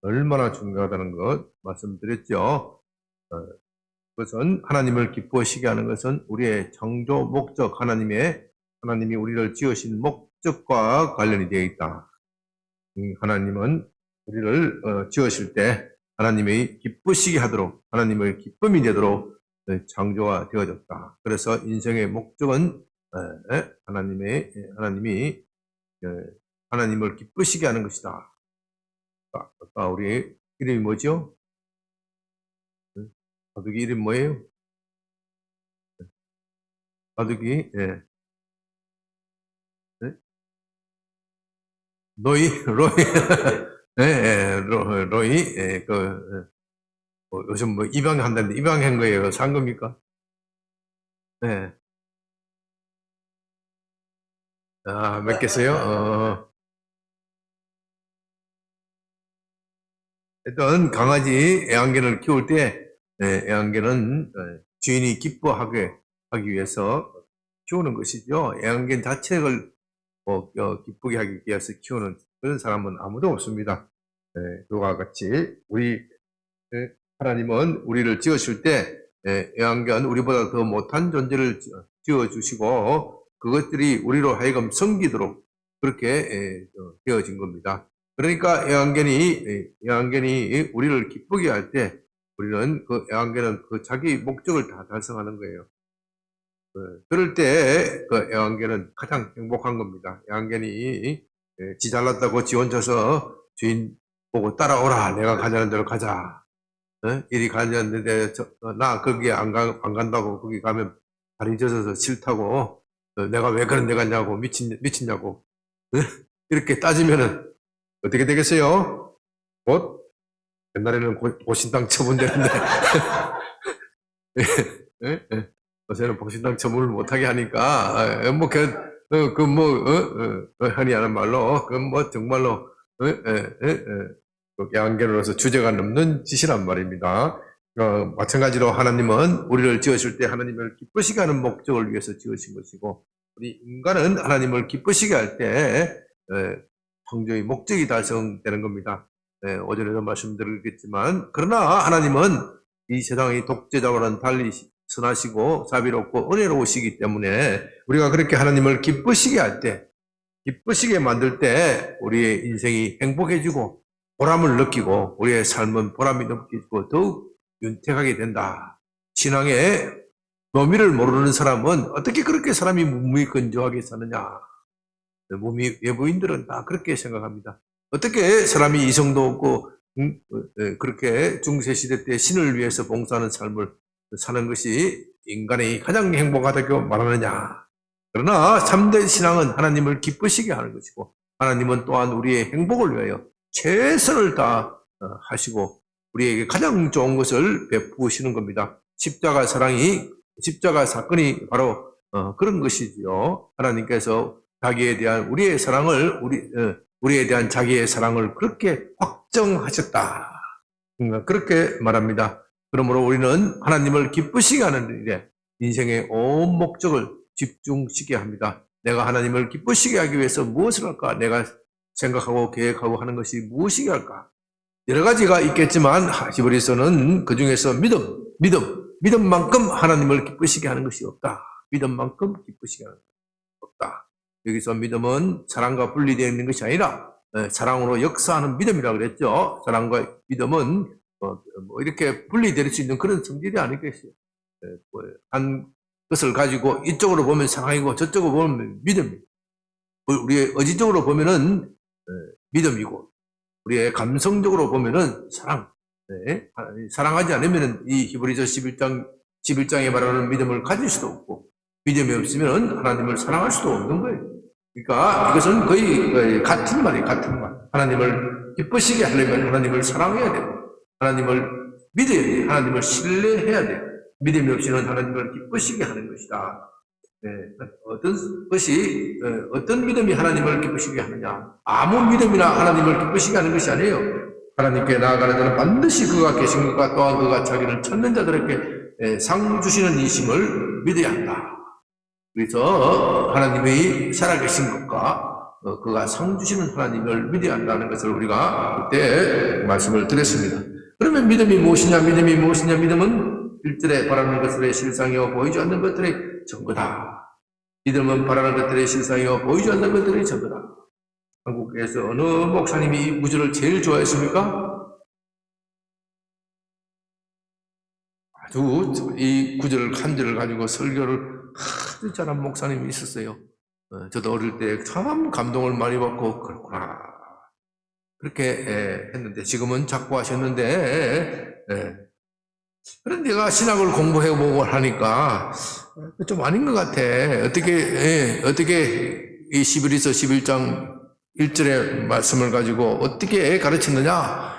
얼마나 중요하다는 것 말씀드렸죠. 그것은 하나님을 기뻐하시게 하는 것은 우리의 창조 목적, 하나님이 우리를 지으신 목적과 관련이 되어 있다. 하나님은 우리를 지으실 때 하나님의 기쁘시게 하도록, 하나님의 기쁨이 되도록 창조가 되어졌다. 그래서 인생의 목적은 하나님을 기쁘시게 하는 것이다. 아까 우리 이름이 뭐죠? 바둑이 이름 뭐예요? 바둑이 로이 로이 요즘 뭐 입양한다는데 입양한 거예요? 산 겁니까? 네. 몇 개세요? 일단 강아지 애완견을 키울 때 애완견은 주인이 기뻐하게 하기 위해서 키우는 것이죠. 애완견 자체를 기쁘게 하기 위해서 키우는 그런 사람은 아무도 없습니다. 그와 같이 하나님은 우리를 지으실 때 애완견 우리보다 더 못한 존재를 지어주시고 그것들이 우리로 하여금 섬기도록 그렇게 되어진 겁니다. 그러니까 애완견이 우리를 기쁘게 할 때 우리는 그 애완견은 그 자기 목적을 다 달성하는 거예요. 그럴 때 그 애완견은 가장 행복한 겁니다. 애완견이 지 잘났다고 지 혼자서 주인 보고 따라오라, 내가 가자는 대로 가자. 이리 가자는데 나 거기 안 간다고 거기 가면 다리 젖어서 싫다고 내가 왜 그런 데 갔냐고 미친냐고 이렇게 따지면은 어떻게 되겠어요? 곧 옛날에는 고신당 처분되는데 요새는 고신당 처분을 못하게 하니까 흔히 하는 말로 그건 뭐 정말로 애완견으로서 주제가 넘는 짓이란 말입니다. 마찬가지로 하나님은 우리를 지으실 때 하나님을 기쁘시게 하는 목적을 위해서 지으신 것이고 우리 인간은 하나님을 기쁘시게 할 때 창조의 목적이 달성되는 겁니다. 오전에도 말씀드렸겠지만 그러나 하나님은 이 세상의 독재자와는 달리 선하시고 자비롭고 은혜로우시기 때문에 우리가 그렇게 하나님을 기쁘시게 할 때 기쁘시게 만들 때 우리의 인생이 행복해지고 보람을 느끼고 우리의 삶은 보람이 느끼고 더욱 윤택하게 된다. 신앙의 묘미를 모르는 사람은 어떻게 그렇게 사람이 무미건조하게 사느냐. 외부인들은 다 그렇게 생각합니다. 어떻게 사람이 이성도 없고 그렇게 중세시대 때 신을 위해서 봉사하는 삶을 사는 것이 인간이 가장 행복하다고 말하느냐. 그러나 참된 신앙은 하나님을 기쁘시게 하는 것이고 하나님은 또한 우리의 행복을 위하여 최선을 다하시고 우리에게 가장 좋은 것을 베푸시는 겁니다. 십자가 사건이 바로 그런 것이지요. 하나님께서 자기에 대한 우리의 사랑을 우리에 대한 자기의 사랑을 그렇게 확정하셨다. 그렇게 말합니다. 그러므로 우리는 하나님을 기쁘시게 하는 일에 인생의 온 목적을 집중시키게 합니다. 내가 하나님을 기쁘시게 하기 위해서 무엇을 할까? 내가 생각하고 계획하고 하는 것이 무엇이게 할까? 여러 가지가 있겠지만 히브리서는 그 중에서 믿음만큼 하나님을 기쁘시게 하는 것이 없다. 믿음만큼 기쁘시게 하는 것이 없다. 여기서 믿음은 사랑과 분리되어 있는 것이 아니라 사랑으로 역사하는 믿음이라고 그랬죠. 사랑과 믿음은 이렇게 분리될 수 있는 그런 성질이 아니겠어요. 한 것을 가지고 이쪽으로 보면 사랑이고 저쪽으로 보면 믿음이고 우리의 의지적으로 보면은 믿음이고 우리의 감성적으로 보면은 사랑. 사랑하지 않으면 이 히브리서 11장에 말하는 믿음을 가질 수도 없고 믿음이 없으면 하나님을 사랑할 수도 없는 거예요. 그러니까 이것은 거의 같은 말이에요. 같은 말. 하나님을 기쁘시게 하려면 하나님을 사랑해야 되고 하나님을 믿어야 돼요. 하나님을 신뢰해야 돼요. 믿음이 없이는 하나님을 기쁘시게 하는 것이다. 어떤 믿음이 하나님을 기쁘시게 하느냐? 아무 믿음이나 하나님을 기쁘시게 하는 것이 아니에요. 하나님께 나아가는 자는 반드시 그가 계신 것과 또한 그가 자기를 찾는 자들에게 상 주시는 이심을 믿어야 한다. 그래서 하나님의 살아계신 것과 그가 상 주시는 하나님을 믿어야 한다는 것을 우리가 그때 말씀을 드렸습니다. 그러면 믿음이 무엇이냐? 믿음이 무엇이냐? 믿음은 일절에 바라는 것들의 실상이요 보이지 않는 것들의 증거다. 믿음은 바라는 것들의 실상이요 보이지 않는 것들의 증거다. 한국에서 어느 목사님이 이 구절을 제일 좋아했습니까? 아주 이 구절 한 절을 가지고 설교를 아주 잘한 목사님이 있었어요. 저도 어릴 때 참 감동을 많이 받고 그렇구나 그렇게 했는데 지금은 자꾸 하셨는데 그런데 내가 신학을 공부해보고 하니까 좀 아닌 것 같아. 어떻게 이 시브리서 11장 1절의 말씀을 가지고 어떻게 가르쳤느냐?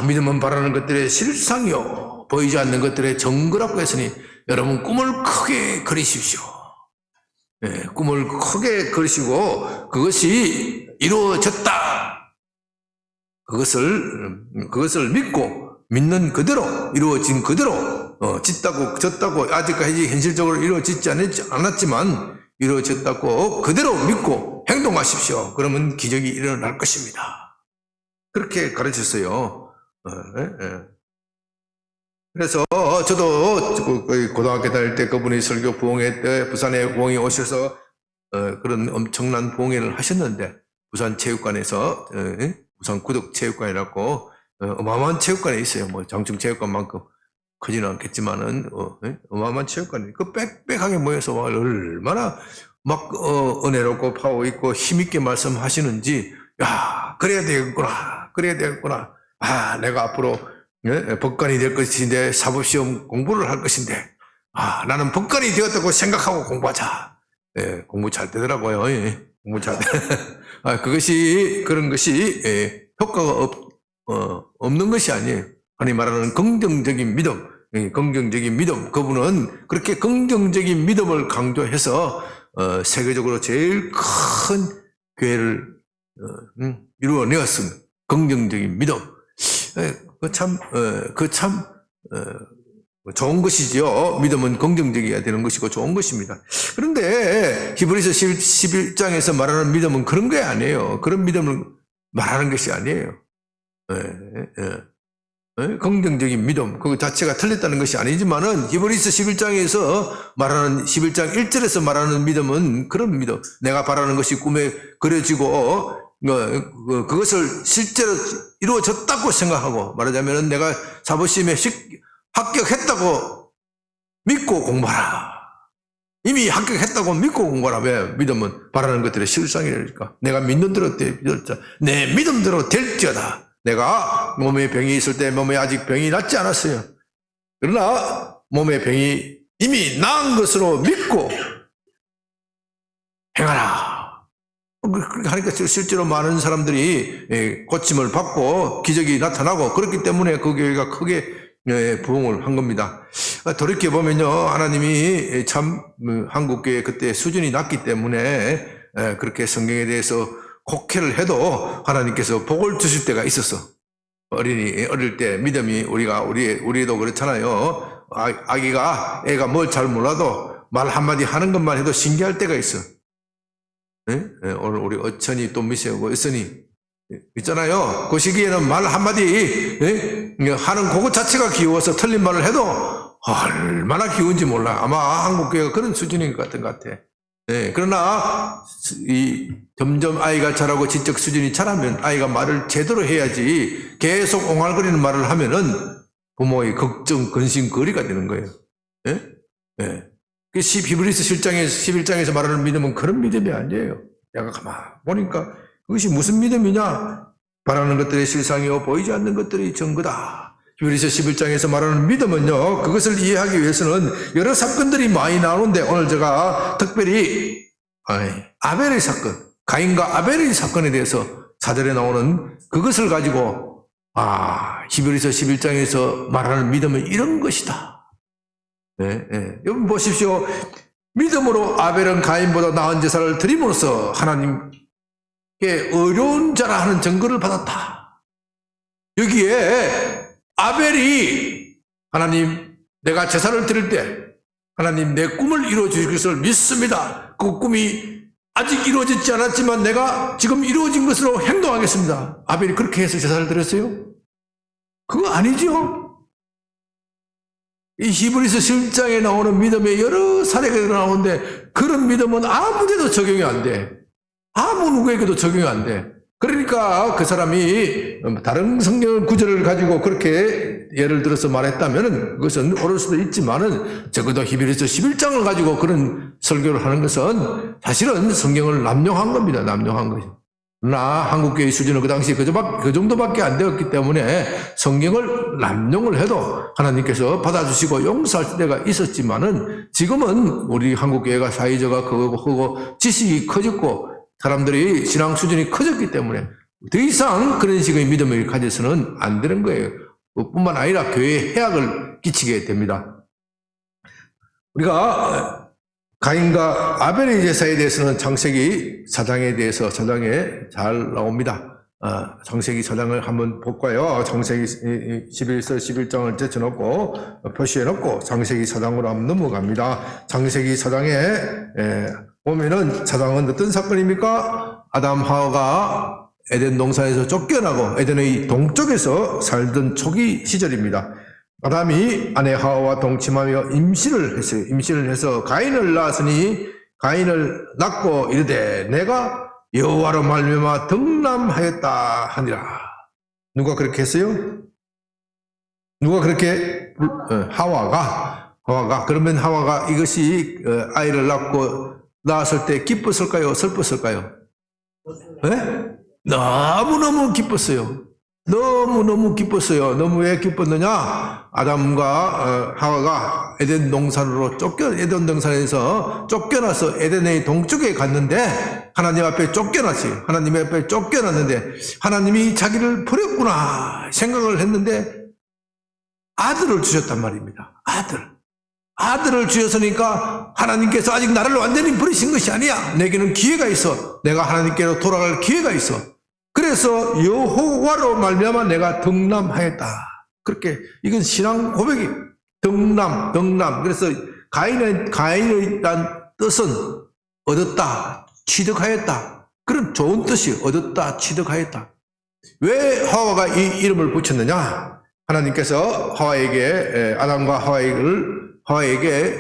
믿음은 바라는 것들의 실상이요 보이지 않는 것들의 증거라고 했으니 여러분 꿈을 크게 그리십시오. 꿈을 크게 그리시고 그것이 이루어졌다. 그것을 믿고 믿는 그대로 이루어진 그대로 짓다고 졌다고 아직까지 현실적으로 이루어지지 않았지만 이루어졌다고 그대로 믿고 행동하십시오. 그러면 기적이 일어날 것입니다. 그렇게 가르쳤어요. 그래서 저도 고등학교 다닐 때 그분이 설교 부흥회 때 부산에 부흥이 오셔서 그런 엄청난 부흥회를 하셨는데 부산 체육관에서 부산 구덕체육관이라고 어마어마한 체육관에 있어요. 뭐 장충체육관만큼 크지는 않겠지만은 어마어마한 체육관이 그 빽빽하게 모여서 얼마나 막 은혜롭고 파워 있고 힘있게 말씀하시는지 야 그래야 되겠구나. 내가 앞으로 법관이 될 것인데 사법시험 공부를 할 것인데 나는 법관이 되었다고 생각하고 공부하자. 공부 잘 되더라고요. 공부 잘 돼. 그런 것이 효과가 없는 것이 아니에요. 흔히 말하는 긍정적인 믿음. 그분은 그렇게 긍정적인 믿음을 강조해서 세계적으로 제일 큰 교회를 이루어내었습니다. 긍정적인 믿음. 참 좋은 것이죠. 믿음은 긍정적이어야 되는 것이고 좋은 것입니다. 그런데 히브리서 11장에서 말하는 믿음은 그런 게 아니에요. 그런 믿음을 말하는 것이 아니에요. 긍정적인 믿음, 그 자체가 틀렸다는 것이 아니지만은 히브리서 11장에서 말하는 11장 1절에서 말하는 믿음은 그런 믿음. 내가 바라는 것이 꿈에 그려지고 그것을 실제로 이루어졌다고 생각하고 말하자면 내가 사법시험에 합격했다고 믿고 공부하라. 이미 합격했다고 믿고 공부하라. 왜? 믿음은 바라는 것들의 실상이니까. 내가 믿는 대로 될지어다. 내 믿음대로 될지어다. 내가 몸에 병이 있을 때 몸에 아직 병이 낫지 않았어요. 그러나 몸에 병이 이미 나은 것으로 믿고 행하라. 그렇게 하니까 실제로 많은 사람들이 고침을 받고 기적이 나타나고 그렇기 때문에 그 교회가 크게 부흥을 한 겁니다. 돌이켜보면요, 하나님이 참 한국교회 그때 수준이 낮기 때문에 그렇게 성경에 대해서 곡해를 해도 하나님께서 복을 주실 때가 있었어. 어릴 때 믿음이 우리도 그렇잖아요. 애가 뭘 잘 몰라도 말 한마디 하는 것만 해도 신기할 때가 있어. 오늘 우리 어천이 또 미세하고 있으니 있잖아요. 그 시기에는 말 한마디 하는 그것 자체가 귀여워서 틀린 말을 해도 얼마나 귀여운지 몰라. 아마 한국교회가 그런 수준인 것 같은 것 같아. 그러나 점점 아이가 자라고 지적 수준이 자라면 아이가 말을 제대로 해야지 계속 옹알거리는 말을 하면은 부모의 걱정, 근심, 거리가 되는 거예요. 히브리서 11장에서 말하는 믿음은 그런 믿음이 아니에요. 내가 가만 보니까 그것이 무슨 믿음이냐? 바라는 것들의 실상이요 보이지 않는 것들이 증거다. 히브리서 11장에서 말하는 믿음은요, 그것을 이해하기 위해서는 여러 사건들이 많이 나오는데 오늘 제가 특별히 아벨의 사건, 가인과 아벨의 사건에 대해서 4절에 나오는 그것을 가지고 히브리서 11장에서 말하는 믿음은 이런 것이다. 여러분 보십시오. 믿음으로 아벨은 가인보다 나은 제사를 드림으로써 하나님께 어려운 자라 하는 증거를 받았다. 여기에 아벨이 하나님 내가 제사를 드릴 때 하나님 내 꿈을 이루어 주실 것을 믿습니다. 그 꿈이 아직 이루어지지 않았지만 내가 지금 이루어진 것으로 행동하겠습니다. 아벨이 그렇게 해서 제사를 드렸어요? 그거 아니죠? 이 히브리서 10장에 나오는 믿음의 여러 사례가 나오는데 그런 믿음은 아무데도 적용이 안 돼. 아무 누구에게도 적용이 안 돼. 그러니까 그 사람이 다른 성경 구절을 가지고 그렇게 예를 들어서 말했다면 그것은 옳을 수도 있지만은 적어도 히브리서 11장을 가지고 그런 설교를 하는 것은 사실은 성경을 남용한 겁니다. 남용한 거죠. 나 한국교회 수준은 그 당시 그 정도밖에 안 되었기 때문에 성경을 남용을 해도 하나님께서 받아주시고 용서할 때가 있었지만은 지금은 우리 한국교회가 사회적으로 크고 지식이 커졌고 사람들이 신앙 수준이 커졌기 때문에 더 이상 그런 식의 믿음을 가져서는 안 되는 거예요. 뿐만 아니라 교회에 해악을 끼치게 됩니다. 우리가 가인과 아벨의 제사에 대해서는 창세기 4장에 대해서 4장에 잘 나옵니다. 창세기 4장을 한번 볼까요? 창세기 11서 11장을 제쳐놓고 표시해놓고 창세기 4장으로 한번 넘어갑니다. 창세기 4장에 보면은 4장은 어떤 사건입니까? 아담 하와가 에덴 동산에서 쫓겨나고 에덴의 동쪽에서 살던 초기 시절입니다. 아담이 아내 하와와 동침하며 임신을 했어요. 임신을 해서 가인을 낳았으니 가인을 낳고 이르되 내가 여호와로 말미암아 덕남하였다 하니라. 누가 그렇게 했어요? 누가 그렇게? 하와가. 그러면 하와가 이것이 아이를 낳았을 때 기뻤을까요? 슬펐을까요? 네? 너무너무 기뻤어요. 너무너무 기뻤어요. 너무 왜 기뻤느냐? 아담과 하와가 에덴 동산에서 쫓겨나서 에덴의 동쪽에 갔는데 하나님 앞에 쫓겨났어요. 하나님 앞에 쫓겨났는데 하나님이 자기를 버렸구나 생각을 했는데 아들을 주셨단 말입니다. 아들을 주셨으니까 하나님께서 아직 나를 완전히 버리신 것이 아니야. 내게는 기회가 있어. 내가 하나님께로 돌아갈 기회가 있어. 그래서 여호와로 말미암아 내가 덕남하였다. 그렇게 이건 신앙 고백이 덕남. 그래서 가인의 뜻은 얻었다, 취득하였다. 그런 좋은 뜻이 얻었다, 취득하였다. 왜 하와가 이 이름을 붙였느냐? 하나님께서 아담과 하와에게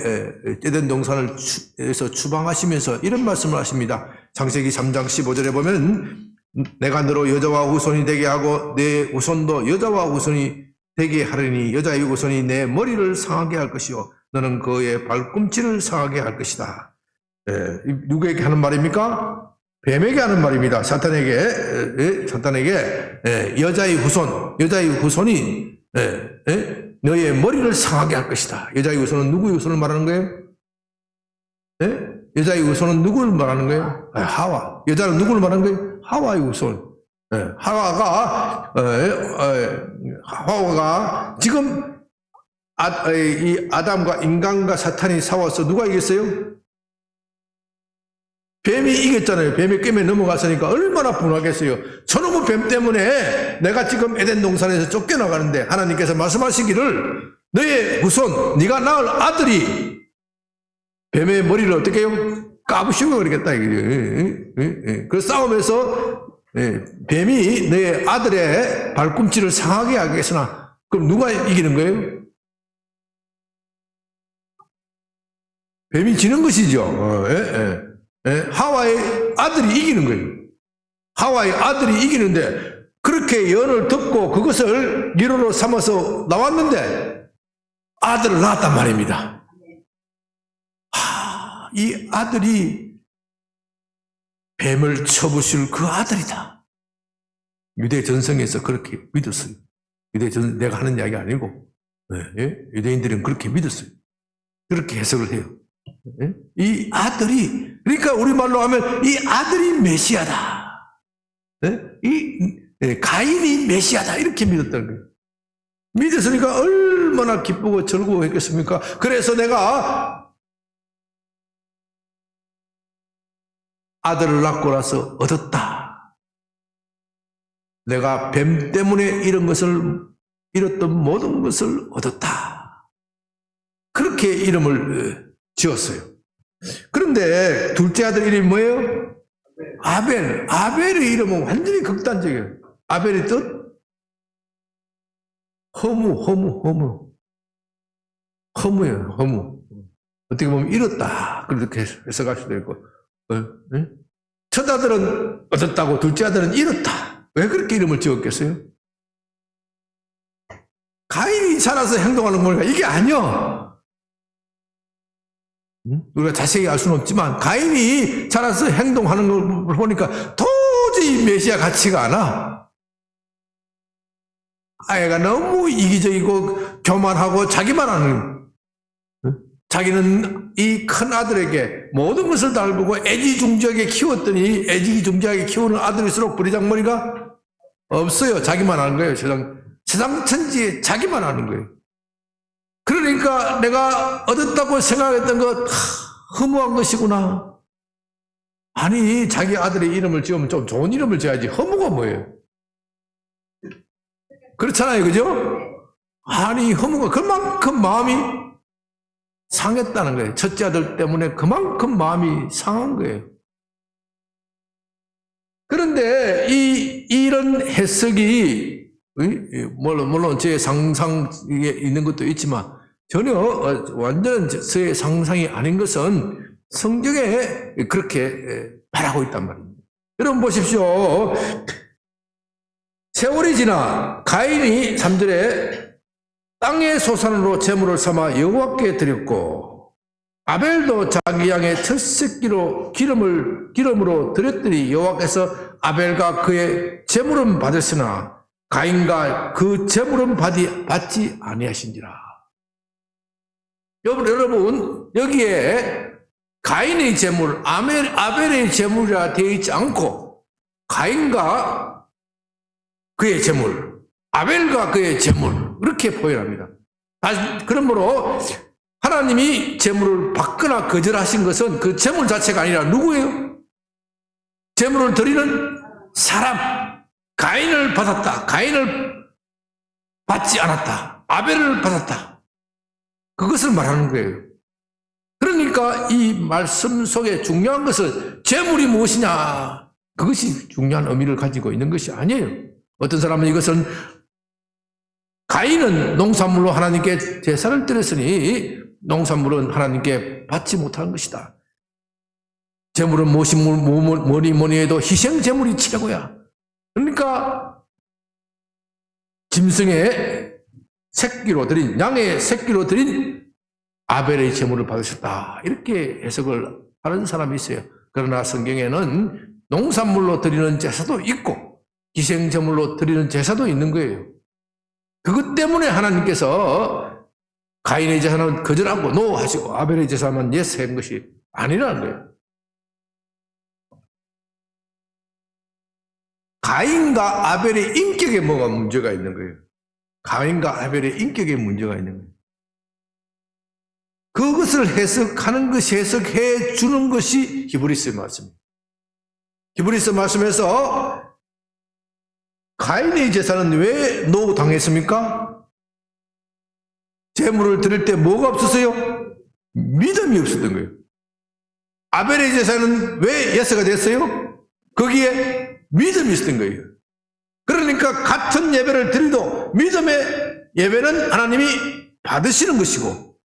에덴 동산에서 추방하시면서 이런 말씀을 하십니다. 창세기 3장 15절에 보면 내가 너로 여자와 후손이 되게 하고 내 후손도 여자와 후손이 되게 하리니 여자의 후손이 내 머리를 상하게 할 것이요 너는 그의 발꿈치를 상하게 할 것이다. 누구에게 하는 말입니까? 뱀에게 하는 말입니다. 사탄에게 여자의 후손이 너의 머리를 상하게 할 것이다. 여자의 후손은 누구의 후손을 말하는 거예요? 여자의 후손은 누구를 말하는 거예요? 하와. 여자는 누구를 말하는 거예요? 하와의 후손. 하와가 지금 이 아담과 인간과 사탄이 싸워서 누가 이겼어요? 뱀이 이겼잖아요. 뱀이 꿰매 넘어갔으니까 얼마나 분하겠어요. 저놈의 뱀 때문에 내가 지금 에덴 동산에서 쫓겨나가는데 하나님께서 말씀하시기를 너의 후손, 네가 낳을 아들이 뱀의 머리를 어떻게 해요? 까부시고 그러겠다. 그 싸움에서 뱀이 너의 아들의 발꿈치를 상하게 하겠으나 그럼 누가 이기는 거예요? 뱀이 지는 것이죠. 하와의 아들이 이기는 거예요. 하와의 아들이 이기는데 그렇게 예언을 듣고 그것을 위로로 삼아서 나왔는데 아들을 낳았단 말입니다. 이 아들이 뱀을 쳐부실 그 아들이다. 유대 전성에서 그렇게 믿었어요. 내가 하는 이야기 아니고 유대인들은 그렇게 믿었어요. 그렇게 해석을 해요. 이 아들이, 그러니까 우리말로 하면 이 아들이 메시아다. 가인이 메시아다. 이렇게 믿었다는 거예요. 믿었으니까 얼마나 기쁘고 즐거워했겠습니까? 그래서 내가 아들을 낳고 나서 얻었다. 내가 뱀 때문에 잃었던 모든 것을 얻었다. 그렇게 이름을 지었어요. 그런데 둘째 아들 이름이 뭐예요? 아벨의 이름은 완전히 극단적이에요. 아벨의 뜻? 허무예요, 허무. 어떻게 보면 잃었다. 그렇게 해석할 수도 있고. 첫 아들은 얻었다고 둘째 아들은 잃었다. 왜 그렇게 이름을 지었겠어요? 가인이 살아서 행동하는 거니까 이게 아니야. 우리가 자세히 알 수는 없지만 가인이 자라서 행동하는 걸 보니까 도저히 메시아 같지가 않아. 아이가 너무 이기적이고 교만하고 자기만 하는, 자기는 이 큰 아들에게 모든 것을 다 알고 애지중지하게 키웠더니 애지중지하게 키우는 아들일수록 부리장머리가 없어요. 자기만 하는 거예요. 세상 천지에 자기만 하는 거예요. 그러니까 내가 얻었다고 생각했던 것 허무한 것이구나. 아니, 자기 아들의 이름을 지으면 좀 좋은 이름을 지어야지. 허무가 뭐예요? 그렇잖아요, 그죠? 아니, 허무가 그만큼 마음이 상했다는 거예요. 첫째 아들 때문에 그만큼 마음이 상한 거예요. 그런데 이런 해석이 물론 제 상상에 있는 것도 있지만 전혀 완전 제 상상이 아닌 것은 성경에 그렇게 말하고 있단 말입니다. 여러분 보십시오. 세월이 지나 가인이 3절에 땅의 소산으로 제물을 삼아 여호와께 드렸고 아벨도 자기 양의 첫 새끼로 기름으로 드렸더니 여호와께서 아벨과 그의 제물은 받으시나 가인과 그 제물은 받지 아니하신지라. 여러분 여기에 가인의 제물, 아벨의 제물이라 되어 있지 않고 가인과 그의 제물, 아벨과 그의 제물 이렇게 표현합니다. 그러므로 하나님이 제물을 받거나 거절하신 것은 그 제물 자체가 아니라 누구예요? 제물을 드리는 사람. 가인을 받았다. 가인을 받지 않았다. 아벨을 받았다. 그것을 말하는 거예요. 그러니까 이 말씀 속에 중요한 것은 제물이 무엇이냐. 그것이 중요한 의미를 가지고 있는 것이 아니에요. 어떤 사람은 이것은 가인은 농산물로 하나님께 제사를 드렸으니 농산물은 하나님께 받지 못한 것이다. 제물은 뭐니 해도 희생 제물이 최고야. 그러니까 짐승의 새끼로 드린, 양의 새끼로 드린 아벨의 제물을 받으셨다. 이렇게 해석을 하는 사람이 있어요. 그러나 성경에는 농산물로 드리는 제사도 있고 희생 제물로 드리는 제사도 있는 거예요. 그것 때문에 하나님께서 가인의 제사는 거절하고 노하시고 아벨의 제사만 예스한 것이 아니라는 거예요. 가인과 아벨의 인격에 뭐가 문제가 있는 거예요. 가인과 아벨의 인격에 문제가 있는 거예요. 그것을 해석하는 것이 해석해 주는 것이 히브리서 말씀입니다. 히브리서 말씀에서 가인의 제사는 왜 노당했습니까? 제물을 드릴 때 뭐가 없었어요? 믿음이 없었던 거예요. 아벨의 제사는 왜 예스가 됐어요? 거기에 믿음이 있었던 거예요. 그러니까 같은 예배를 드려도 믿음의 예배는 하나님이 받으시는 것이고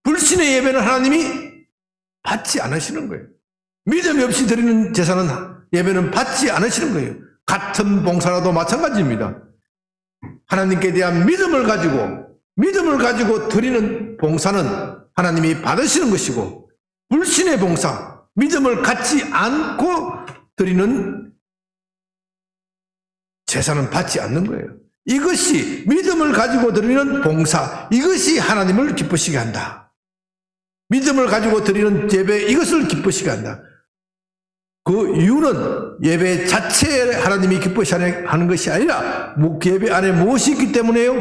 불신의 예배는 하나님이 받지 않으시는 거예요. 믿음이 없이 드리는 제사는 예배는 받지 않으시는 거예요. 같은 봉사라도 마찬가지입니다. 하나님께 대한 믿음을 가지고 드리는 봉사는 하나님이 받으시는 것이고 불신의 봉사, 믿음을 갖지 않고 드리는 제사는 받지 않는 거예요. 이것이 믿음을 가지고 드리는 봉사, 이것이 하나님을 기쁘시게 한다. 믿음을 가지고 드리는 예배, 이것을 기쁘시게 한다. 그 이유는 예배 자체에 하나님이 기쁘시하는 것이 아니라 예배 안에 무엇이 있기 때문에요?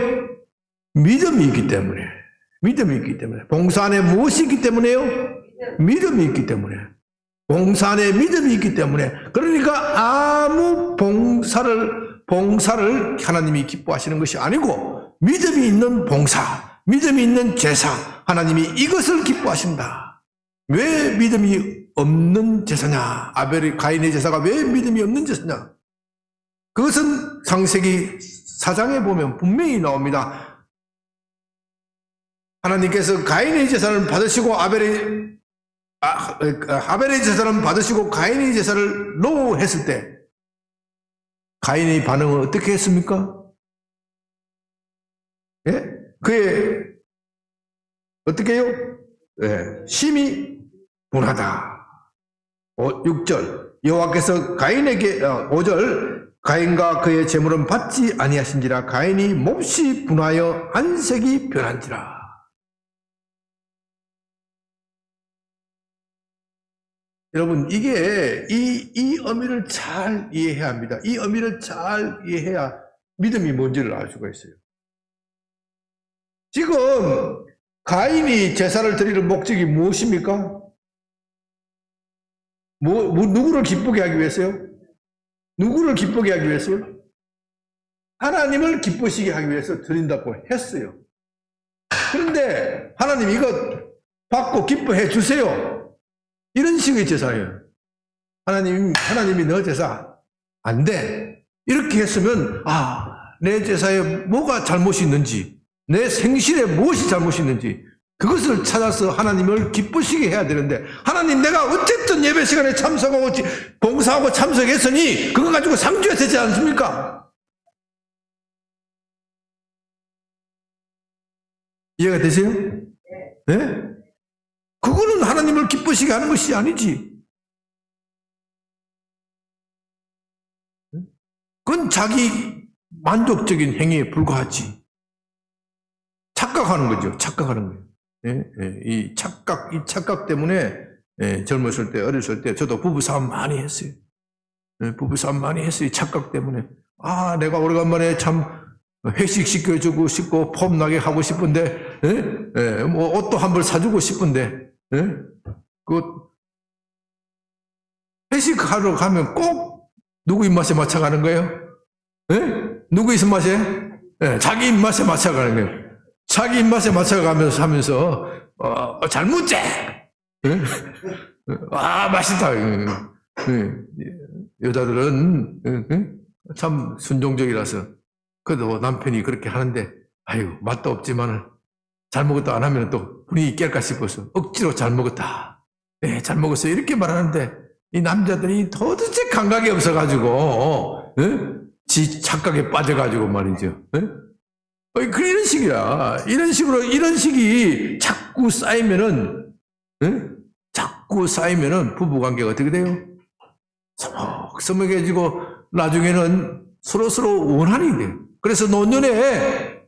믿음이 있기 때문에. 믿음이 있기 때문에. 봉사 안에 무엇이 있기 때문에요? 믿음이 있기 때문에. 봉사 안에 믿음이 있기 때문에. 그러니까 아무 봉사를 하나님이 기뻐하시는 것이 아니고 믿음이 있는 봉사, 믿음이 있는 제사, 하나님이 이것을 기뻐하신다. 왜 믿음이 없는 제사냐? 가인의 제사가 왜 믿음이 없는 제사냐? 그것은 창세기 4장에 보면 분명히 나옵니다. 하나님께서 가인의 제사를 받으시고 아벨의 제사를 받으시고 가인의 제사를 노했을 때 가인의 반응은 어떻게 했습니까? 예? 그의 어떻게 해요? 예, 심히 분하다. 6절 여호와께서 가인에게 5절 가인과 그의 재물은 받지 아니하신지라 가인이 몹시 분하여 안색이 변한지라. 여러분 이게 이 의미를 잘 이해해야 합니다. 이 의미를 잘 이해해야 믿음이 뭔지를 알 수가 있어요. 지금 가인이 제사를 드리는 목적이 무엇입니까? 누구를 기쁘게 하기 위해서요? 누구를 기쁘게 하기 위해서요? 하나님을 기쁘시게 하기 위해서 드린다고 했어요. 그런데 하나님 이거 받고 기뻐해 주세요. 이런 식의 제사예요. 하나님이 너 제사 안 돼. 이렇게 했으면 내 제사에 뭐가 잘못이 있는지, 내 생신에 무엇이 잘못이 있는지 그것을 찾아서 하나님을 기쁘시게 해야 되는데 하나님 내가 어쨌든 예배 시간에 참석하고 봉사하고 참석했으니 그거 가지고 상주해야 되지 않습니까? 이해가 되세요? 네? 그거는 하나님을 기쁘시게 하는 것이 아니지. 그건 자기 만족적인 행위에 불과하지. 착각하는 거죠. 착각하는 거예요. 이 착각 때문에 젊었을 때, 어렸을 때 저도 부부싸움 많이 했어요. 부부싸움 많이 했어요. 이 착각 때문에. 내가 오래간만에 참 회식 시켜주고 싶고 폼나게 하고 싶은데, 뭐 옷도 한 벌 사주고 싶은데, 그 회식하러 가면 꼭 누구 입맛에 맞춰가는 거예요? 누구 입맛에? 자기 입맛에 맞춰가는 거예요. 자기 입맛에 맞춰가면서 하면서 잘못돼. 맛있다. 여자들은 참 순종적이라서 그래도 남편이 그렇게 하는데 맛도 없지만은 잘 먹었다 안 하면 또 분위기 깰까 싶어서 억지로 잘 먹었다. 잘 먹었어. 이렇게 말하는데 이 남자들이 도대체 감각이 없어가지고 지 착각에 빠져가지고 말이죠. 이런 식이야. 이런 식이 자꾸 쌓이면은 부부관계가 어떻게 돼요? 서먹서먹해지고 나중에는 서로 원한이 돼요. 그래서 노년에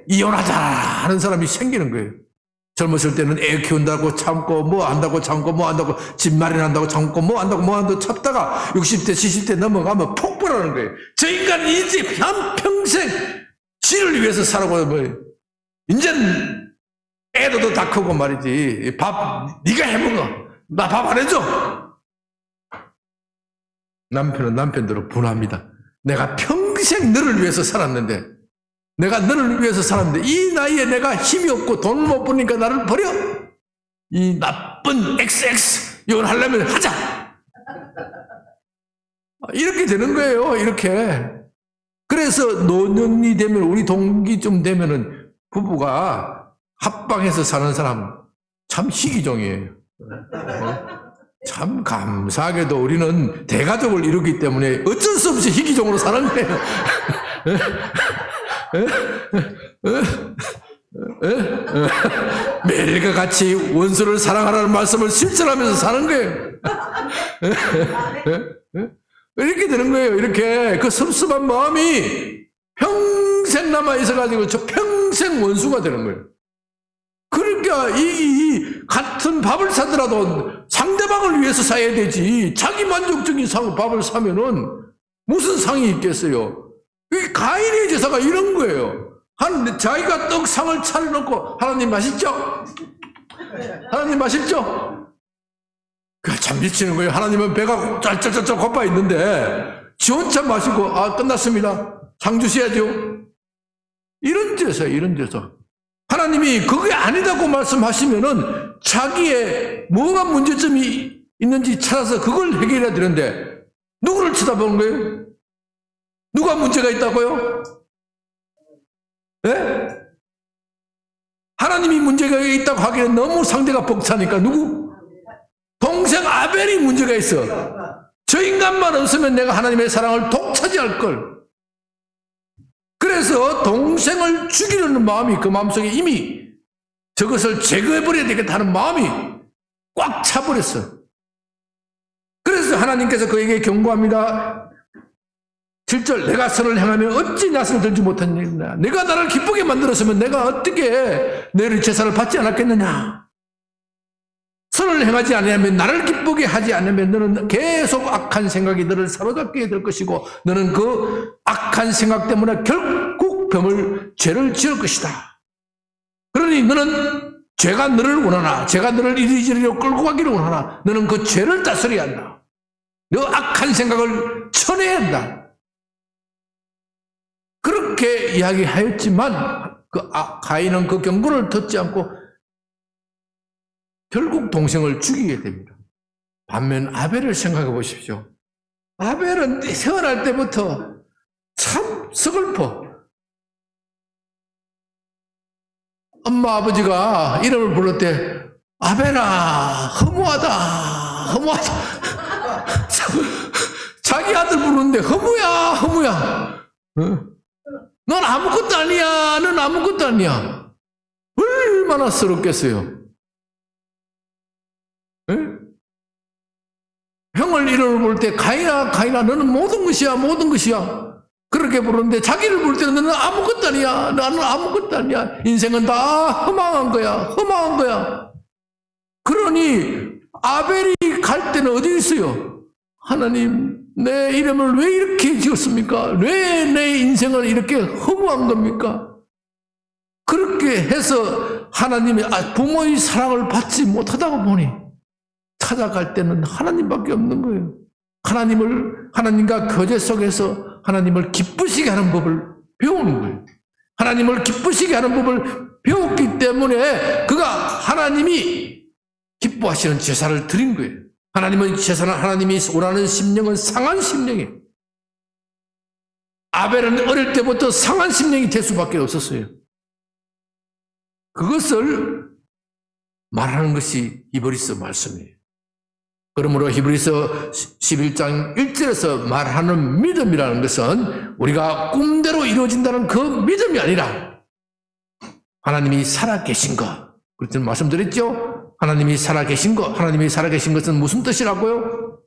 이혼하자 하는 사람이 생기는 거예요. 젊었을 때는 애 키운다고 참고 뭐 한다고 참고 뭐 한다고 집 마련한다고 참고 뭐 한다고 참다가 60대 70대 넘어가면 폭발하는 거예요. 저 인간 이제 한평생 지를 위해서 살아고 뭐 이젠 애도 다 크고 말이지 밥 네가 해먹어 나 밥 안 해줘. 남편은 남편대로 분합니다. 내가 평생 너를 위해서 살았는데 이 나이에 내가 힘이 없고 돈을 못 버니까 나를 버려? 이 나쁜 XX 이걸 하려면 하자. 이렇게 되는 거예요. 이렇게. 그래서 노년이 되면 우리 동기쯤 되면은 부부가 합방해서 사는 사람 참 희귀종이에요. 참 감사하게도 우리는 대가족을 이루기 때문에 어쩔 수 없이 희귀종으로 사는 거예요. 매일과 같이 원수를 사랑하라는 말씀을 실천하면서 사는 거예요. 이렇게 되는 거예요. 이렇게 그 섭섭한 마음이 평생 남아 있어가지고 저 평생 원수가 되는 거예요. 그러니까 이 같은 밥을 사더라도 상대방을 위해서 사야 되지. 자기 만족적인 밥을 사면은 무슨 상이 있겠어요. 가인의 제사가 이런 거예요. 자기가 떡상을 차려놓고 하나님 맛있죠? 하나님 맛있죠? 그 참 미치는 거예요. 하나님은 배가 짤짤짤 고파 있는데 지 혼자 마시고 끝났습니다. 상 주셔야죠. 이런 제사. 하나님이 그게 아니다고 말씀하시면은 자기의 뭐가 문제점이 있는지 찾아서 그걸 해결해야 되는데 누구를 쳐다보는 거예요? 누가 문제가 있다고요? 예? 하나님이 문제가 있다고 하기에는 너무 상대가 벅차니까 누구? 동생 아벨이 문제가 있어. 저 인간만 없으면 내가 하나님의 사랑을 독차지할 걸. 그래서 동생을 죽이려는 마음이 그 마음속에 이미 저것을 제거해버려야 되겠다는 마음이 꽉 차버렸어. 그래서 하나님께서 그에게 경고합니다. 7절, 내가 선을 행하면 어찌 낯을 들지 못했느냐. 내가 나를 기쁘게 만들었으면 내가 어떻게 너를 제사를 받지 않았겠느냐. 선을 행하지 않으면 나를 기쁘게 하지 않으면 너는 계속 악한 생각이 너를 사로잡게 될 것이고 너는 그 악한 생각 때문에 결국 죄를 지을 것이다. 그러니 너는 죄가 너를 원하나 죄가 너를 이리저리로 끌고 가기를 원하나 너는 그 죄를 다스려야 한다. 너 악한 생각을 쳐내야 한다. 그렇게 이야기하였지만 가인은 그 경고를 듣지 않고 결국 동생을 죽이게 됩니다. 반면 아벨을 생각해 보십시오. 아벨은 태어날 때부터 참 서글퍼. 엄마 아버지가 이름을 부를 때 아벨아 허무하다. 자기 아들 부르는데 허무야. 넌 아무것도 아니야. 넌 아무것도 아니야. 얼마나 서럽겠어요. 에? 형을 이름을 부를 때 가인아 너는 모든 것이야. 그렇게 부르는데 자기를 부를 때는 너는 아무것도 아니야. 나는 아무것도 아니야. 인생은 다 허망한 거야. 그러니 아벨이 갈 때는 어디 있어요? 하나님, 내 이름을 왜 이렇게 지었습니까? 왜 내 인생을 이렇게 허무한 겁니까? 그렇게 해서 하나님이 부모의 사랑을 받지 못하다가 보니 찾아갈 때는 하나님밖에 없는 거예요. 하나님과 교제 속에서 하나님을 기쁘시게 하는 법을 배우는 거예요. 하나님을 기쁘시게 하는 법을 배웠기 때문에 그가 하나님이 기뻐하시는 제사를 드린 거예요. 하나님이 원하는 심령은 상한 심령이에요. 아벨은 어릴 때부터 상한 심령이 될 수밖에 없었어요. 그것을 말하는 것이 히브리서 말씀이에요. 그러므로 히브리서 11장 1절에서 말하는 믿음이라는 것은 우리가 꿈대로 이루어진다는 그 믿음이 아니라 하나님이 살아계신 것. 그렇게 말씀드렸죠? 하나님이 살아계신 것은 무슨 뜻이라고요?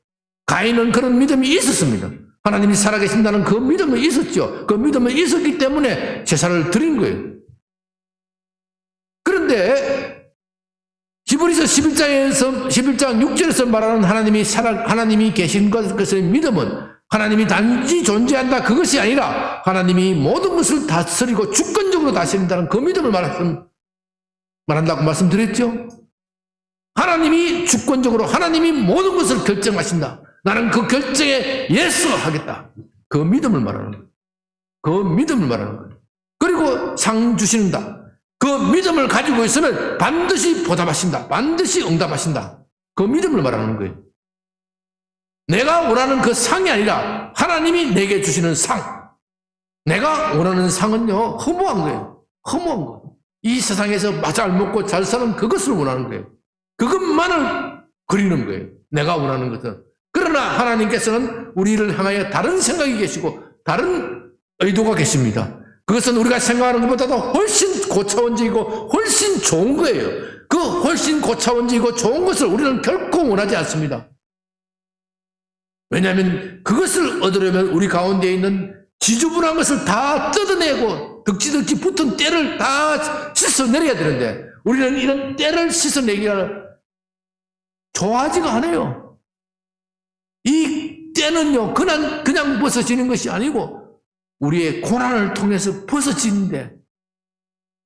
가인은 그런 믿음이 있었습니다. 하나님이 살아계신다는 그 믿음이 있었죠. 그 믿음이 있었기 때문에 제사를 드린 거예요. 그런데 히브리서 11장 6절에서 말하는 하나님이 계신 것의 믿음은 하나님이 단지 존재한다 그것이 아니라 하나님이 모든 것을 다스리고 주권적으로 다스린다는 그 믿음을 말한다고 말씀드렸죠. 하나님이 주권적으로 하나님이 모든 것을 결정하신다. 나는 그 결정에 예수하겠다. 그 믿음을 말하는 거예요. 그리고 상 주신다. 그 믿음을 가지고 있으면 반드시 보답하신다. 반드시 응답하신다. 그 믿음을 말하는 거예요. 내가 원하는 그 상이 아니라 하나님이 내게 주시는 상. 내가 원하는 상은요, 허무한 거예요. 허무한 거. 이 세상에서 잘 먹고 잘 사는 그것을 원하는 거예요. 그것만을 그리는 거예요. 내가 원하는 것은. 그러나 하나님께서는 우리를 향하여 다른 생각이 계시고 다른 의도가 계십니다. 그것은 우리가 생각하는 것보다도 훨씬 고차원적이고 훨씬 좋은 거예요. 그 훨씬 고차원적이고 좋은 것을 우리는 결코 원하지 않습니다. 왜냐하면 그것을 얻으려면 우리 가운데 있는 지저분한 것을 다 뜯어내고 덕지덕지 붙은 때를 다 씻어내려야 되는데 우리는 이런 때를 씻어내기를 좋아하지가 않아요. 이 때는요 그냥 벗어지는 것이 아니고 우리의 고난을 통해서 벗어지는데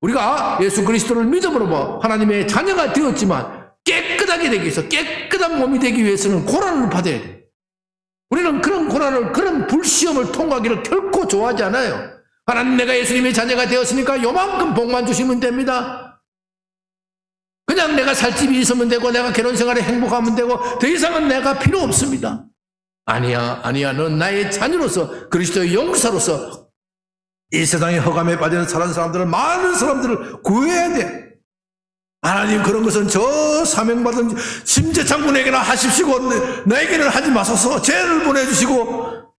우리가 예수 그리스도를 믿음으로 하나님의 자녀가 되었지만 깨끗하게 되기 위해서 깨끗한 몸이 되기 위해서는 고난을 받아야 돼요. 우리는 그런 고난을 그런 불시험을 통과하기를 결코 좋아하지 않아요. 하나님 내가 예수님의 자녀가 되었으니까 요만큼 복만 주시면 됩니다. 그냥 내가 살 집이 있으면 되고 내가 결혼생활에 행복하면 되고 더 이상은 내가 필요 없습니다. 아니야. 넌 나의 자녀로서 그리스도의 용사로서 이 세상의 허감에 빠져 사는 사람들은 많은 사람들을 구해야 돼. 하나님 그런 것은 저 사명받은 심재창군에게나 하십시오. 나에게는 하지 마소서. 쟤를 보내주시고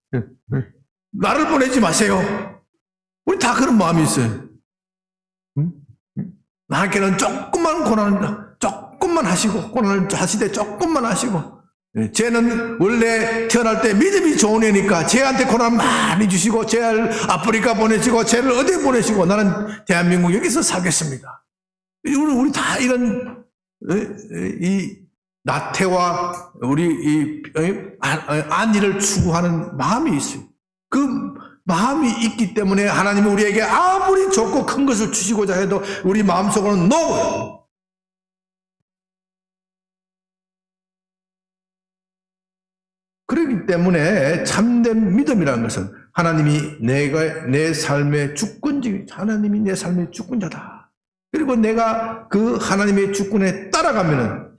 나를 보내지 마세요. 우리 다 그런 마음이 있어요. 나에게는 조금만 고난을 조금만 하시고 고난을 하시되 조금만 하시고 쟤는 원래 태어날 때 믿음이 좋은 애니까 쟤한테 고난 많이 주시고 쟤를 아프리카 보내시고 쟤를 어디 보내시고 나는 대한민국 여기서 살겠습니다. 우리 다 이런 이 나태와 우리 이 안위를 추구하는 마음이 있어요. 그 마음이 있기 때문에 하나님이 우리에게 아무리 좋고 큰 것을 주시고자 해도 우리 마음속으로는 노고요. 그렇기 때문에 참된 믿음이라는 것은 하나님이 내 삶의 주권지, 하나님이 내 삶의 주권자다. 그리고 내가 그 하나님의 주권에 따라가면은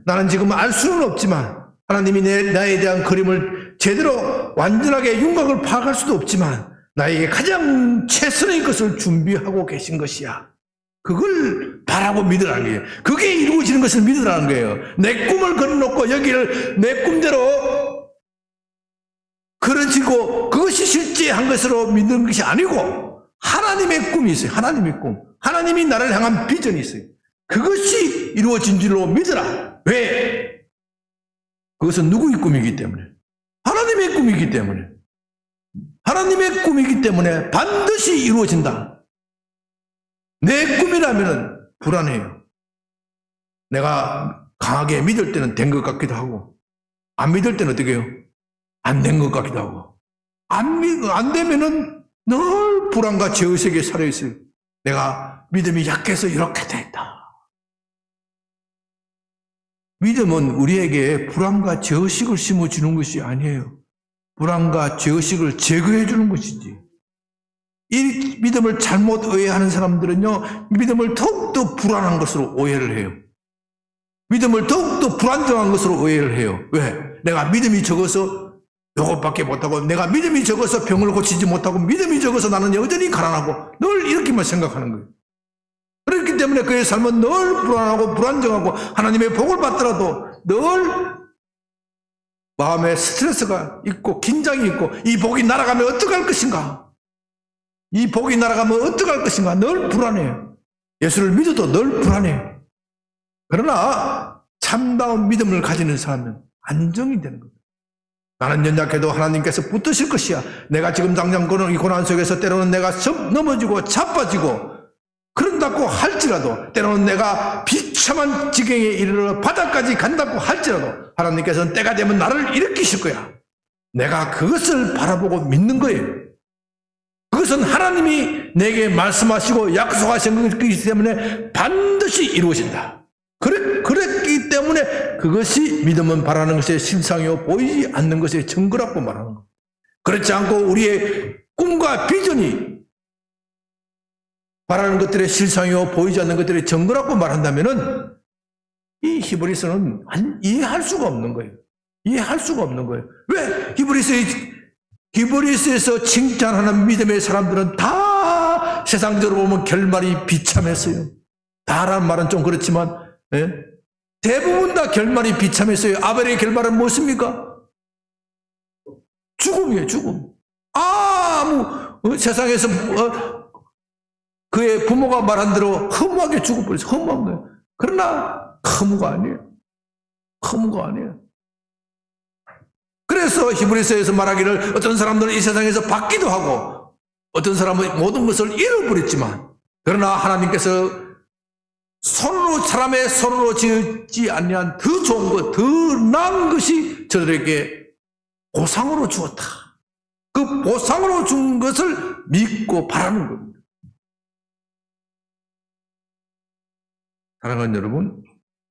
나는 지금 알 수는 없지만 하나님이 나에 대한 그림을 제대로 완전하게 윤곽을 파악할 수도 없지만 나에게 가장 최선의 것을 준비하고 계신 것이야. 그걸 바라고 믿으라는 거예요. 그게 이루어지는 것을 믿으라는 거예요. 내 꿈을 걸어놓고 여기를 내 꿈대로 그려지고 그것이 실제한 것으로 믿는 것이 아니고 하나님의 꿈이 있어요. 하나님의 꿈. 하나님이 나를 향한 비전이 있어요. 그것이 이루어진 줄로 믿으라. 왜? 그것은 누구의 꿈이기 때문에? 하나님의 꿈이기 때문에. 하나님의 꿈이기 때문에 반드시 이루어진다. 내 꿈이라면 불안해요. 내가 강하게 믿을 때는 된 것 같기도 하고 안 믿을 때는 어떻게 해요? 안 된 것 같기도 하고 안 되면은 늘 불안과 죄의식에 살아있어요. 내가 믿음이 약해서 이렇게 됐다. 믿음은 우리에게 불안과 죄의식을 심어주는 것이 아니에요. 불안과 죄의식을 제거해 주는 것이지. 이 믿음을 잘못 오해하는 사람들은요, 믿음을 더욱더 불안한 것으로 오해를 해요. 믿음을 더욱더 불안정한 것으로 오해를 해요. 왜? 내가 믿음이 적어서 이것밖에 못하고, 내가 믿음이 적어서 병을 고치지 못하고, 믿음이 적어서 나는 여전히 가난하고, 늘 이렇게만 생각하는 거예요. 그렇기 때문에 그의 삶은 늘 불안하고 불안정하고, 하나님의 복을 받더라도 늘 마음에 스트레스가 있고, 긴장이 있고, 이 복이 날아가면 어떡할 것인가? 이 복이 날아가면 어떡할 것인가? 늘 불안해요. 예수를 믿어도 늘 불안해요. 그러나 참다운 믿음을 가지는 사람은 안정이 되는 겁니다. 나는 연약해도 하나님께서 붙드실 것이야. 내가 지금 당장 이 고난 속에서 때로는 내가 넘어지고 자빠지고 그런다고 할지라도 때로는 내가 비참한 지경에 이르러 바다까지 간다고 할지라도 하나님께서는 때가 되면 나를 일으키실 거야. 내가 그것을 바라보고 믿는 거예요. 그것은 하나님이 내게 말씀하시고 약속하신 것이기 때문에 반드시 이루어진다. 그랬기 때문에 그것이 믿음은 바라는 것의 실상이요 보이지 않는 것의 증거라고 말하는 것. 그렇지 않고 우리의 꿈과 비전이 바라는 것들의 실상이요 보이지 않는 것들의 증거라고 말한다면은 이 히브리서는 이해할 수가 없는 거예요. 이해할 수가 없는 거예요. 왜? 히브리서에서 칭찬하는 믿음의 사람들은 다 세상적으로 보면 결말이 비참했어요. 다라는 말은 좀 그렇지만 대부분 다 결말이 비참했어요. 아벨의 결말은 무엇입니까? 죽음이에요. 죽음. 세상에서 그의 부모가 말한 대로 허무하게 죽어버렸어요. 허무한 거예요. 그러나 허무가 아니에요. 허무가 아니에요. 그래서 히브리서에서 말하기를 어떤 사람들은 이 세상에서 받기도 하고 어떤 사람은 모든 것을 잃어버렸지만 그러나 하나님께서 사람의 손으로 지었지 아니한 더 좋은 것, 더 나은 것이 저들에게 보상으로 주었다. 그 보상으로 준 것을 믿고 바라는 겁니다. 사랑하는 여러분,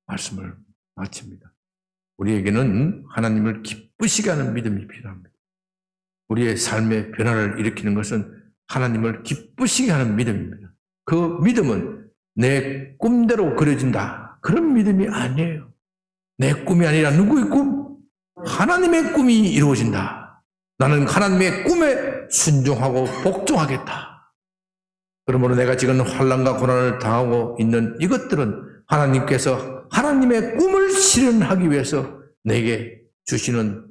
말씀을 마칩니다. 우리에게는 하나님을 기쁘시게 하는 믿음이 필요합니다. 우리의 삶의 변화를 일으키는 것은 하나님을 기쁘시게 하는 믿음입니다. 그 믿음은 내 꿈대로 그려진다. 그런 믿음이 아니에요. 내 꿈이 아니라 누구의 꿈? 하나님의 꿈이 이루어진다. 나는 하나님의 꿈에 순종하고 복종하겠다. 그러므로 내가 지금 환난과 고난을 당하고 있는 이것들은 하나님께서 하나님의 꿈을 실현하기 위해서 내게 주시는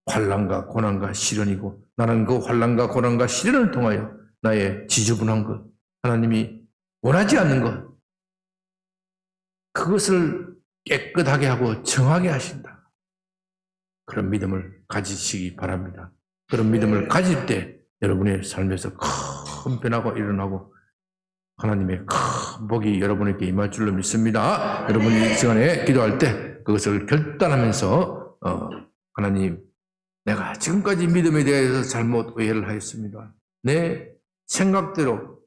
환난과 고난과 시련이고, 나는 그 환난과 고난과 시련을 통하여 나의 지저분한 것, 하나님이 원하지 않는 것, 그것을 깨끗하게 하고 정하게 하신다. 그런 믿음을 가지시기 바랍니다. 그런 믿음을 가질 때 여러분의 삶에서 큰 변화가 일어나고 하나님의 큰 복이 여러분에게 임할 줄로 믿습니다. 여러분이 이 시간에 기도할 때 그것을 결단하면서 하나님, 내가 지금까지 믿음에 대해서 잘못 오해를 하였습니다. 내 생각대로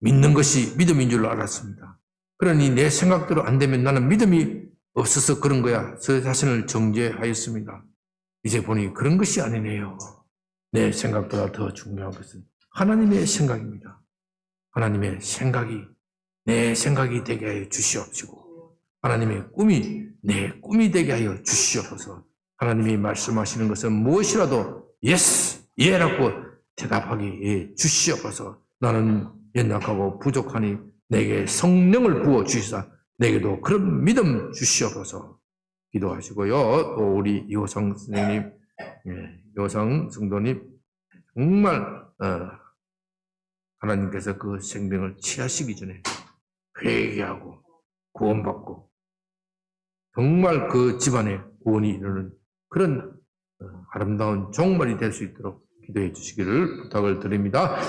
믿는 것이 믿음인 줄 알았습니다. 그러니 내 생각대로 안 되면 나는 믿음이 없어서 그런 거야. 저 자신을 정죄하였습니다. 이제 보니 그런 것이 아니네요. 내 생각보다 더 중요한 것은 하나님의 생각입니다. 하나님의 생각이 내 생각이 되게 하여 주시옵시고, 하나님의 꿈이 내 꿈이 되게 하여 주시옵소서. 하나님이 말씀하시는 것은 무엇이라도 예스, 예라고 대답하게 주시옵소서. 나는 연약하고 부족하니 내게 성령을 부어 주시사 내게도 그런 믿음 주시옵소서. 기도하시고요. 또 우리 이호성 선생님, 이호성 성도님, 정말 하나님께서 그 생명을 취하시기 전에 회개하고 구원받고 정말 그 집안에 구원이 이르는 그런 아름다운 종말이 될 수 있도록 기도해 주시기를 부탁을 드립니다.